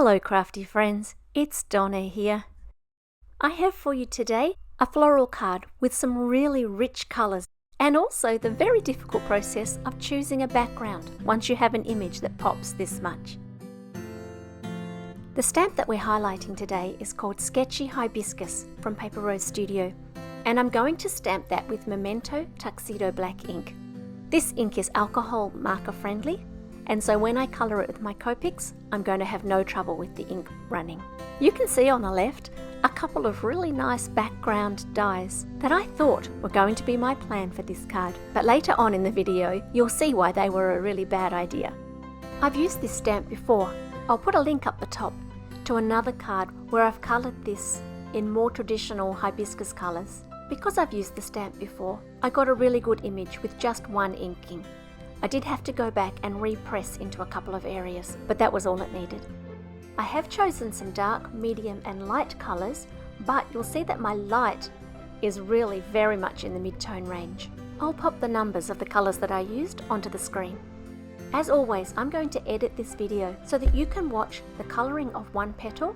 Hello crafty friends, it's Donna here. I have for you today a floral card with some really rich colours and also the very difficult process of choosing a background once you have an image that pops this much. The stamp that we're highlighting today is called Sketchy Hibiscus from Paper Rose Studio, and I'm going to stamp that with Memento Tuxedo Black ink. This ink is alcohol marker friendly, and so when I colour it with my Copics, I'm going to have no trouble with the ink running. You can see on the left a couple of really nice background dies that I thought were going to be my plan for this card, but later on in the video you'll see why they were a really bad idea. I've used this stamp before. I'll put a link up the top to another card where I've coloured this in more traditional hibiscus colours. Because I've used the stamp before, I got a really good image with just one inking. I did have to go back and repress into a couple of areas, but that was all it needed. I have chosen some dark, medium and light colours, but you'll see that my light is really very much in the mid-tone range. I'll pop the numbers of the colours that I used onto the screen. As always, I'm going to edit this video so that you can watch the colouring of one petal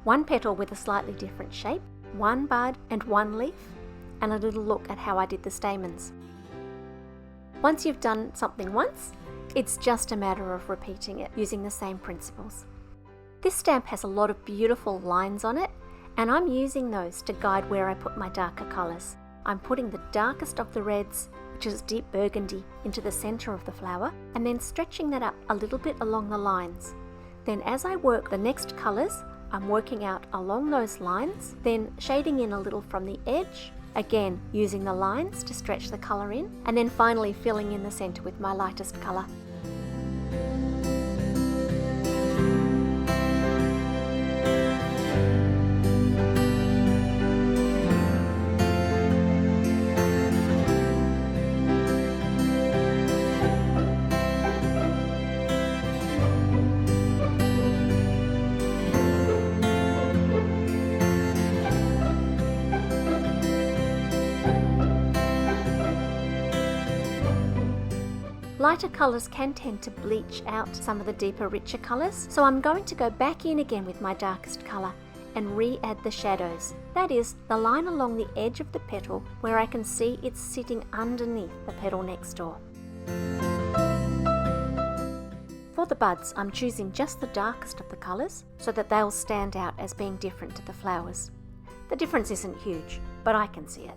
with a slightly different shape, one bud and one leaf, and a little look at how I did the stamens. Once you've done something once, it's just a matter of repeating it using the same principles. This stamp has a lot of beautiful lines on it, and I'm using those to guide where I put my darker colours. I'm putting the darkest of the reds, which is deep burgundy, into the centre of the flower, and then stretching that up a little bit along the lines. Then as I work the next colours, I'm working out along those lines, then shading in a little from the edge, again using the lines to stretch the colour in, and then finally filling in the centre with my lightest colour. Lighter colours can tend to bleach out some of the deeper, richer colours, so I'm going to go back in again with my darkest colour and re-add the shadows. That is, the line along the edge of the petal where I can see it's sitting underneath the petal next door. For the buds, I'm choosing just the darkest of the colours so that they'll stand out as being different to the flowers. The difference isn't huge, but I can see it.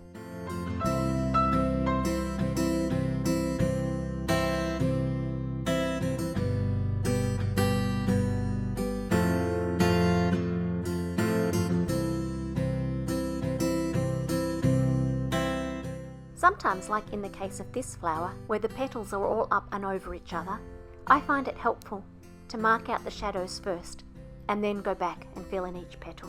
Sometimes, like in the case of this flower, where the petals are all up and over each other, I find it helpful to mark out the shadows first, and then go back and fill in each petal.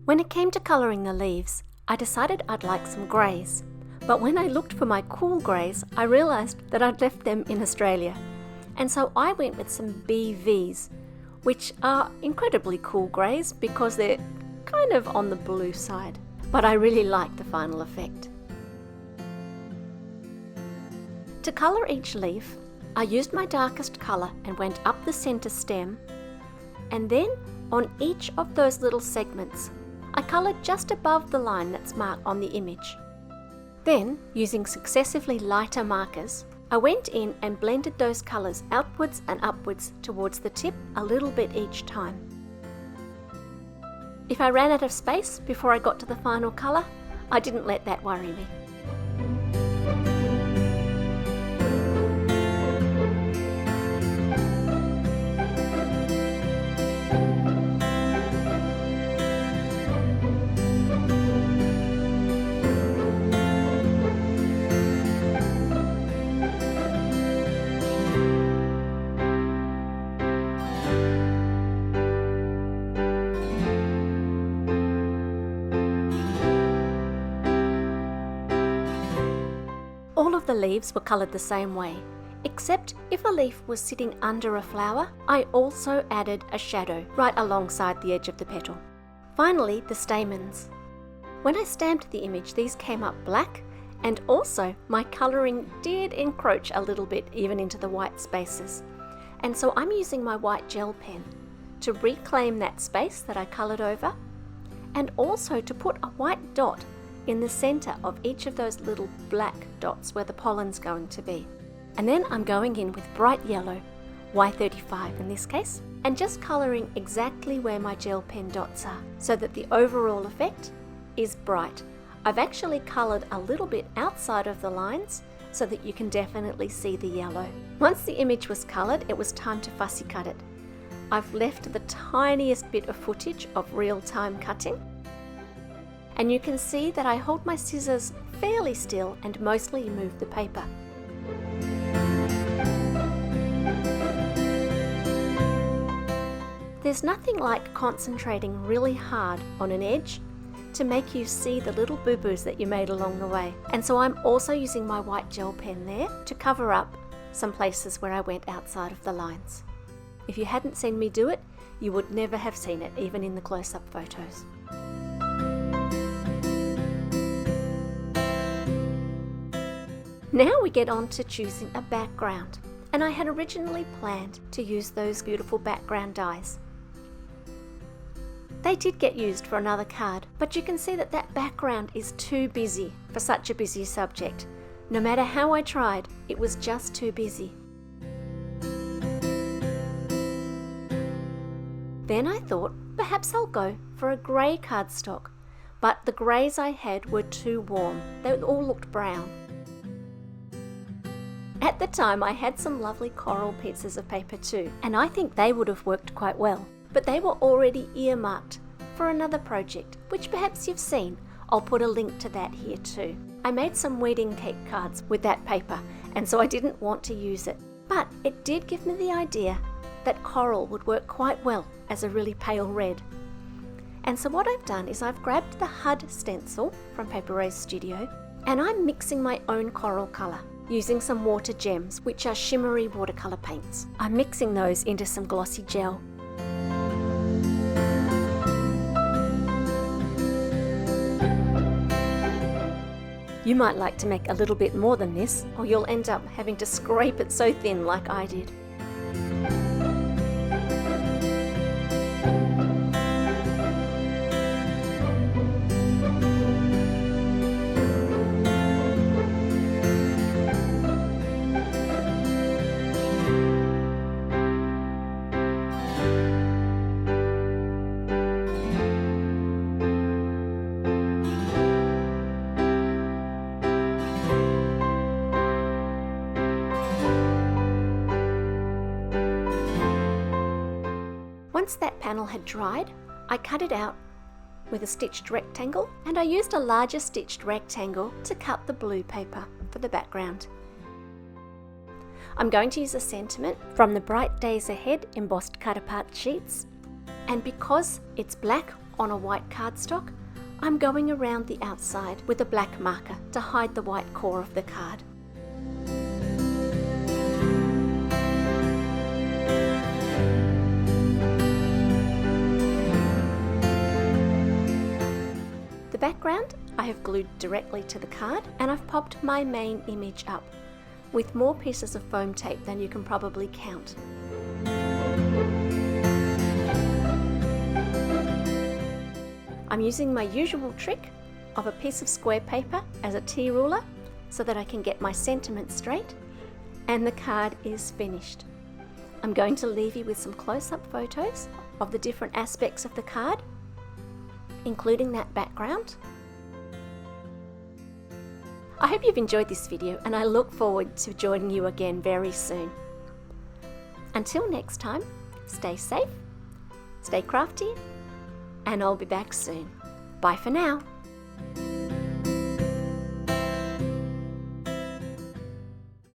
When it came to colouring the leaves, I decided I'd like some greys, but when I looked for my cool greys, I realised that I'd left them in Australia, and so I went with some BVs, which are incredibly cool greys because they're kind of on the blue side, but I really like the final effect. To colour each leaf, I used my darkest colour and went up the centre stem, and then on each of those little segments, I coloured just above the line that's marked on the image. Then, using successively lighter markers, I went in and blended those colours outwards and upwards towards the tip a little bit each time. If I ran out of space before I got to the final colour, I didn't let that worry me. All of the leaves were coloured the same way, except if a leaf was sitting under a flower, I also added a shadow right alongside the edge of the petal. Finally, the stamens. When I stamped the image, these came up black, and also my colouring did encroach a little bit even into the white spaces. And so I'm using my white gel pen to reclaim that space that I coloured over, and also to put a white dot in the centre of each of those little black dots where the pollen's going to be. And then I'm going in with bright yellow, Y35 in this case, and just colouring exactly where my gel pen dots are so that the overall effect is bright. I've actually coloured a little bit outside of the lines so that you can definitely see the yellow. Once the image was coloured, it was time to fussy cut it. I've left the tiniest bit of footage of real-time cutting, and you can see that I hold my scissors fairly still and mostly move the paper. There's nothing like concentrating really hard on an edge to make you see the little boo-boos that you made along the way. And so I'm also using my white gel pen there to cover up some places where I went outside of the lines. If you hadn't seen me do it, you would never have seen it, even in the close-up photos. Now we get on to choosing a background, and I had originally planned to use those beautiful background dies. They did get used for another card, but you can see that that background is too busy for such a busy subject. No matter how I tried, it was just too busy. Then I thought perhaps I'll go for a grey cardstock, but the greys I had were too warm. They all looked brown. At the time I had some lovely coral pieces of paper too, and I think they would have worked quite well. But they were already earmarked for another project, which perhaps you've seen. I'll put a link to that here too. I made some wedding cake cards with that paper, and so I didn't want to use it. But it did give me the idea that coral would work quite well as a really pale red. And so what I've done is I've grabbed the HUD stencil from Paper Rose Studio, and I'm mixing my own coral colour using some water gems, which are shimmery watercolour paints. I'm mixing those into some glossy gel. You might like to make a little bit more than this, or you'll end up having to scrape it so thin like I did. Once that panel had dried, I cut it out with a stitched rectangle, and I used a larger stitched rectangle to cut the blue paper for the background. I'm going to use a sentiment from the Bright Days Ahead embossed cut-apart sheets, and because it's black on a white cardstock, I'm going around the outside with a black marker to hide the white core of the card. The background I have glued directly to the card, and I've popped my main image up with more pieces of foam tape than you can probably count. I'm using my usual trick of a piece of square paper as a T-ruler so that I can get my sentiment straight, and the card is finished. I'm going to leave you with some close-up photos of the different aspects of the card, including that background. I hope you've enjoyed this video, and I look forward to joining you again very soon. Until next time, stay safe, stay crafty, and I'll be back soon. Bye for now.